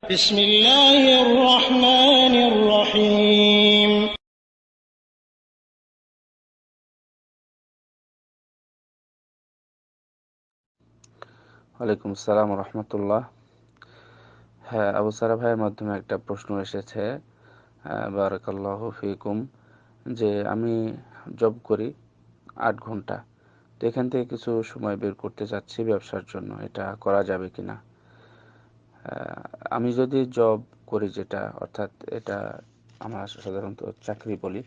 بسم الله الرحمن الرحيم ওয়ালাইকুম আসসালাম রহমতুল্লাহ। হ্যাঁ, আবু সারা ভাইয়ের মাধ্যমে একটা প্রশ্ন এসেছে। বারাকাল্লাহু ফিকুম। যে আমি জব করি 8 ঘন্টা, তো এখান থেকে কিছু সময় বের করতে চাচ্ছি ব্যবসার জন্য, এটা করা যাবে কিনা? আমি যদি জব করি, যেটা অর্থাৎ এটা আমরা সাধারণত চাকরি বলি,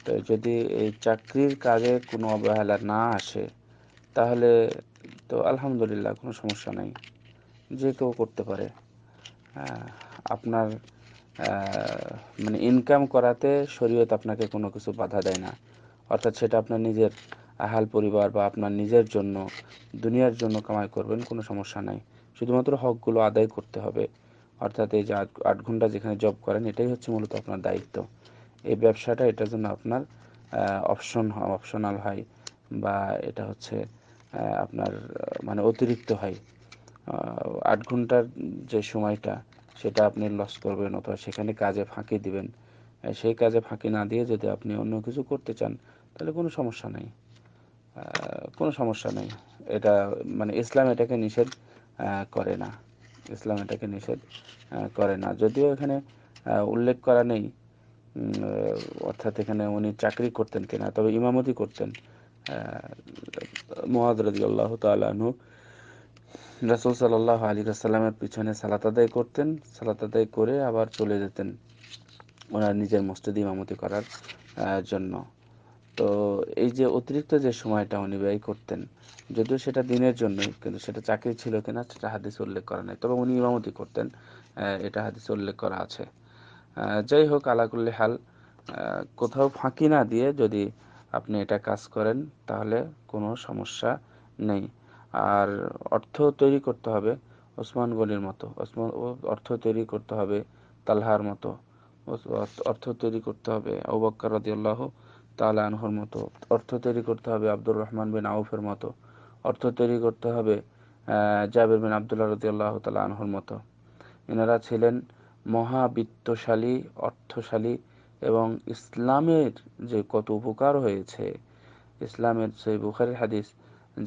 তো যদি এই চাকরির কাজে কোনো অবহেলা না আসে, তাহলে তো আলহামদুলিল্লাহ কোনো সমস্যা নেই, যে কেউ করতে পারে। আহ, আপনার মানে ইনকাম করাতে শরীয়ত আপনাকে কোনো কিছু বাধা দেয় না। অর্থাৎ সেটা আপনার নিজের আহাল পরিবার বা আপনার নিজের জন্য, দুনিয়ার জন্য কামাই করবেন, কোনো সমস্যা নাই। শুধুমাত্র হকগুলো আদায় করতে হবে। অর্থাৎ এই যে 8 ঘন্টা যেখানে জব করেন, এটাই হচ্ছে মূলত আপনার দায়িত্ব। এই ব্যবসাটা এটার জন্য আপনার অপশনাল হয়, বা এটা হচ্ছে আপনার মানে অতিরিক্ত হয়। 8 ঘন্টার যে সময়টা, সেটা আপনি লস করবেন অথবা সেখানে কাজে ফাঁকি দিবেন। সেই কাজে ফাঁকি না দিয়ে যদি আপনি অন্য কিছু করতে চান, তাহলে কোনো সমস্যা নেই। কোনো সমস্যা নেই। এটা মানে ইসলাম এটাকে নিষেধ করে না। ইসলাম এটাকে নিষেধ করে না, যদিও এখানে উল্লেখ করা নেই অর্থাৎ এখানে উনি চাকরি করতেন কিনা, তবে ইমামতি করতেন। মুআয রাদিয়াল্লাহু তাআলা আনহু রাসূল সাল্লাল্লাহু আলাইহি ওয়াসাল্লামের পিছনে সালাত আদায় করতেন। সালাত আদায় করে আবার চলে যেতেন ওনার নিজের মসজিদে ইমামতি করার জন্য। তো এই যে অতিরিক্ত যে সময়টা উনি ব্যয় করতেন, যদিও সেটা দিনের জন্যই, কিন্তু সেটা চাকরি ছিল কিনা সেটা হাদিসে উল্লেখ করা নেই, তবে উনি ইমামতি করতেন, এটা হাদিসে উল্লেখ করা আছে। যাই হোক, আলা কুল্লি হাল, কোথাও ফাঁকি না দিয়ে যদি আপনি এটা কাজ করেন, তাহলে কোনো সমস্যা নেই। আর অর্থ তৈরি করতে হবে ওসমান গনির মতো, অর্থ তৈরি করতে হবে তালহার মতো, অর্থ তৈরি করতে হবে আবু বকর রাদিয়াল্লাহু তাআলা আনহুর মতো, অর্থ তৈরি করতে হবে আব্দুর রহমান বিন আউফের মতো, অর্থ তৈরি করতে হবে জাবির বিন আব্দুল্লাহ রাদিয়াল্লাহু তাআলা আনহুর মতো। এনারা ছিলেন মহাবিত্তশালী, অর্থশালী, এবং ইসলামের যে কত উপকার হয়েছে, ইসলামের সেই বুখারীর হাদিস,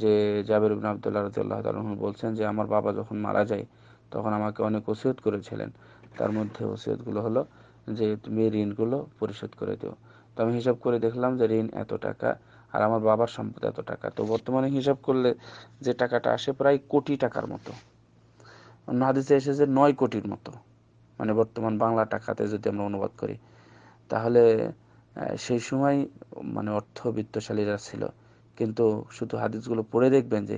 যে জাবির বিন আব্দুল্লাহ রাদিয়াল্লাহু তাআলা আনহু বলছেন যে আমার বাবা যখন মারা যায়, তখন আমাকে অনেক ওসিয়ত করেছিলেন। তার মধ্যে ওসিয়তগুলো হলো যে তুমি ঋণগুলো পরিশোধ করে দিও। তো আমি হিসাব করে দেখলাম যে ঋণ এত টাকা, আর আমার বাবার সম্পদ এত টাকা। তো বর্তমানে হিসাব করলে যে টাকাটা আসে প্রায় কোটি টাকার মতো। অন্য হাদিসে এসেছে 9 কোটির মতো, মানে বর্তমান বাংলা টাকাতে যদি আমরা অনুবাদ করি, তাহলে সেই সময় মানে অর্থবিত্তশালীরা ছিল। কিন্তু শুধু হাদিসগুলো পড়ে দেখবেন যে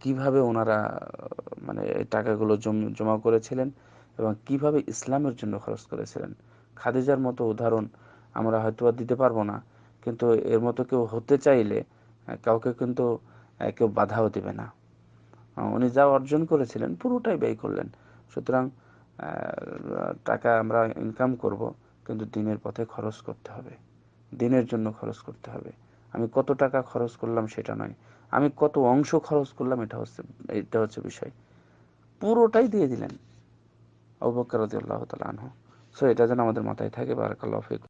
কিভাবে ওনারা মানে এই টাকাগুলো জমা করেছিলেন এবং কিভাবে ইসলামের জন্য খরচ করেছিলেন। খাদিজার মতো উদাহরণ আমরা হয়তো আর দিতে পারবো না, কিন্তু এর মতো কেউ হতে চাইলে কাউকে কিন্তু কেউ বাধাও দেবে না। উনি যা অর্জন করেছিলেন পুরোটাই ব্যয় করলেন। সুতরাং টাকা আমরা ইনকাম করব, কিন্তু দিনের পথে খরচ করতে হবে, দিনের জন্য খরচ করতে হবে। আমি কত টাকা খরচ করলাম সেটা নয়, আমি কত অংশ খরচ করলাম এটা হচ্ছে বিষয়। পুরোটাই দিয়ে দিলেন আবু বকর রাদিয়াল্লাহু তাআলা আনহু। সো এটা যেন আমাদের মাথায় থাকে। বারাকাল্লাহু ফিক।